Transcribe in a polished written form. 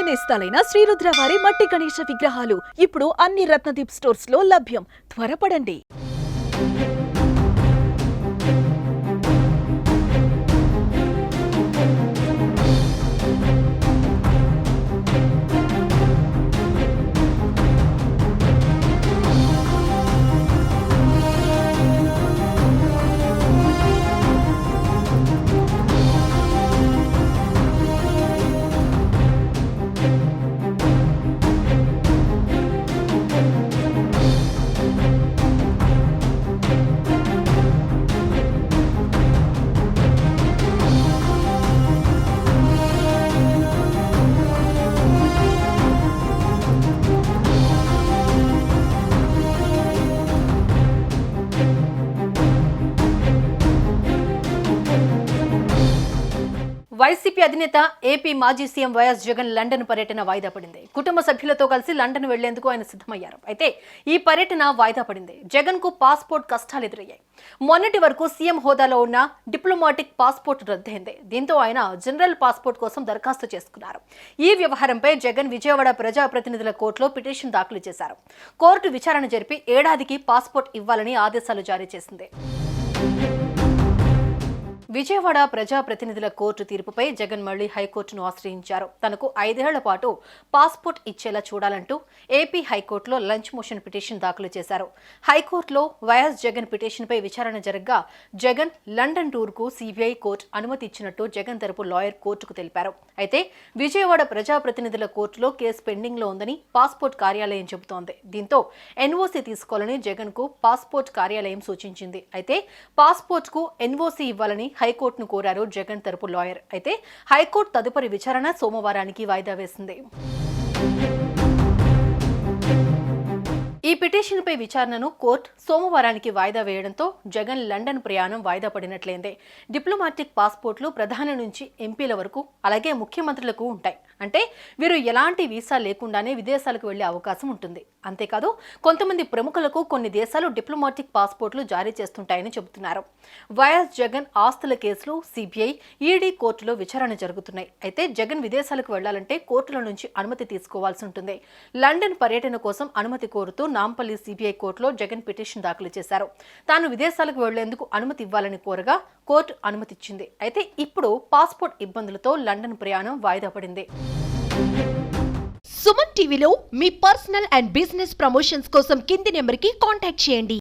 నేస్తాలైన శ్రీరుద్ర వారి మట్టి గణేశ విగ్రహాలు ఇప్పుడు అన్ని రత్నదీప్ స్టోర్స్ లో లభ్యం. త్వరపడండి. వైసీపీ అధినేత ఏపీ మాజీ సీఎం వైఎస్ జగన్ లండన్ పర్యటన వాయిదా పడింది. కుటుంబ సభ్యులతో కలిసి లండన్ వెళ్లేందుకు ఆయన సిద్ధమయ్యారు. అయితే ఈ పర్యటన వాయిదా పడింది. జగన్ కు పాస్పోర్ట్ కష్టాలు ఎదురయ్యాయి. మొన్నటి వరకు సీఎం హోదాలో ఉన్న డిప్లొమాటిక్ పాస్పోర్ట్ రద్దయింది. దీంతో ఆయన జనరల్ పాస్పోర్ట్ కోసం దరఖాస్తు చేసుకున్నారు. ఈ వ్యవహారంపై జగన్ విజయవాడ ప్రజాప్రతినిధుల కోర్టులో పిటిషన్ దాఖలు చేశారు. కోర్టు విచారణ జరిపి ఏడాదికి పాస్పోర్ట్ ఇవ్వాలని ఆదేశాలు జారీ చేసింది. విజయవాడ ప్రజాప్రతినిధుల కోర్టు తీర్పుపై జగన్ మళ్లీ హైకోర్టును ఆశ్రయించారు. తనకు 5 ఏళ్ల పాటు పాస్పోర్ట్ ఇచ్చేలా చూడాలంటూ ఏపీ హైకోర్టులో లంచ్ మోషన్ పిటిషన్ దాఖలు చేశారు. హైకోర్టులో వైఎస్ జగన్ పిటిషన్పై విచారణ జరగ్గా జగన్ లండన్ టూర్కు సిబిఐ కోర్టు అనుమతి ఇచ్చినట్టు జగన్ తరపు లాయర్ కోర్టుకు తెలిపారు. అయితే విజయవాడ ప్రజాప్రతినిధుల కోర్టులో కేసు పెండింగ్ లో ఉందని పాస్పోర్ట్ కార్యాలయం చెబుతోంది. దీంతో ఎన్ఓసీ తీసుకోవాలని జగన్ కు పాస్పోర్ట్ కార్యాలయం సూచించింది. అయితే పాస్పోర్ట్ కు ఎన్ఓసీ ఇవ్వాలని హైకోర్టును కోరారు జగన్ తరపు లాయర్. అయితే హైకోర్టు తదుపరి విచారణ సోమవారానికి వాయిదా వేసింది. ఈ పిటిషన్పై విచారణను కోర్టు సోమవారానికి వాయిదా వేయడంతో జగన్ లండన్ ప్రయాణం వాయిదా పడినట్లయింది. డిప్లొమాటిక్ పాస్పోర్ట్లు ప్రధాని నుంచి ఎంపీల వరకు అలాగే ముఖ్యమంత్రులకు ఉంటాయి. అంటే వీరు ఎలాంటి వీసా లేకుండానే విదేశాలకు వెళ్లే అవకాశం ఉంటుంది. అంతేకాదు కొంతమంది ప్రముఖులకు కొన్ని దేశాలు డిప్లొమాటిక్ పాస్పోర్ట్లు జారీ చేస్తుంటాయని చెబుతున్నారు. వైఎస్ జగన్ ఆస్తుల కేసులు సిబిఐ, ఈడీ కోర్టులో విచారణ జరుగుతున్నాయి. అయితే జగన్ విదేశాలకు వెళ్లాలంటే కోర్టుల నుంచి అనుమతి తీసుకోవాల్సి ఉంటుంది. లండన్ పర్యటన కోసం అనుమతి కోరుతూ నాంపల్లి సిబిఐ కోర్టులో జగన్ పిటిషన్ దాఖలు చేశారు. తాను విదేశాలకు వెళ్లేందుకు అనుమతి ఇవ్వాలని కోరగా కోర్టు అనుమతిచ్చింది. అయితే ఇప్పుడు పాస్పోర్ట్ ఇబ్బందులతో లండన్ ప్రయాణం వాయిదా పడింది. సుమన్ టీవీలో మీ పర్సనల్ అండ్ బిజినెస్ ప్రమోషన్స్ కోసం కింది నెంబర్కి కాంటాక్ట్ చేయండి.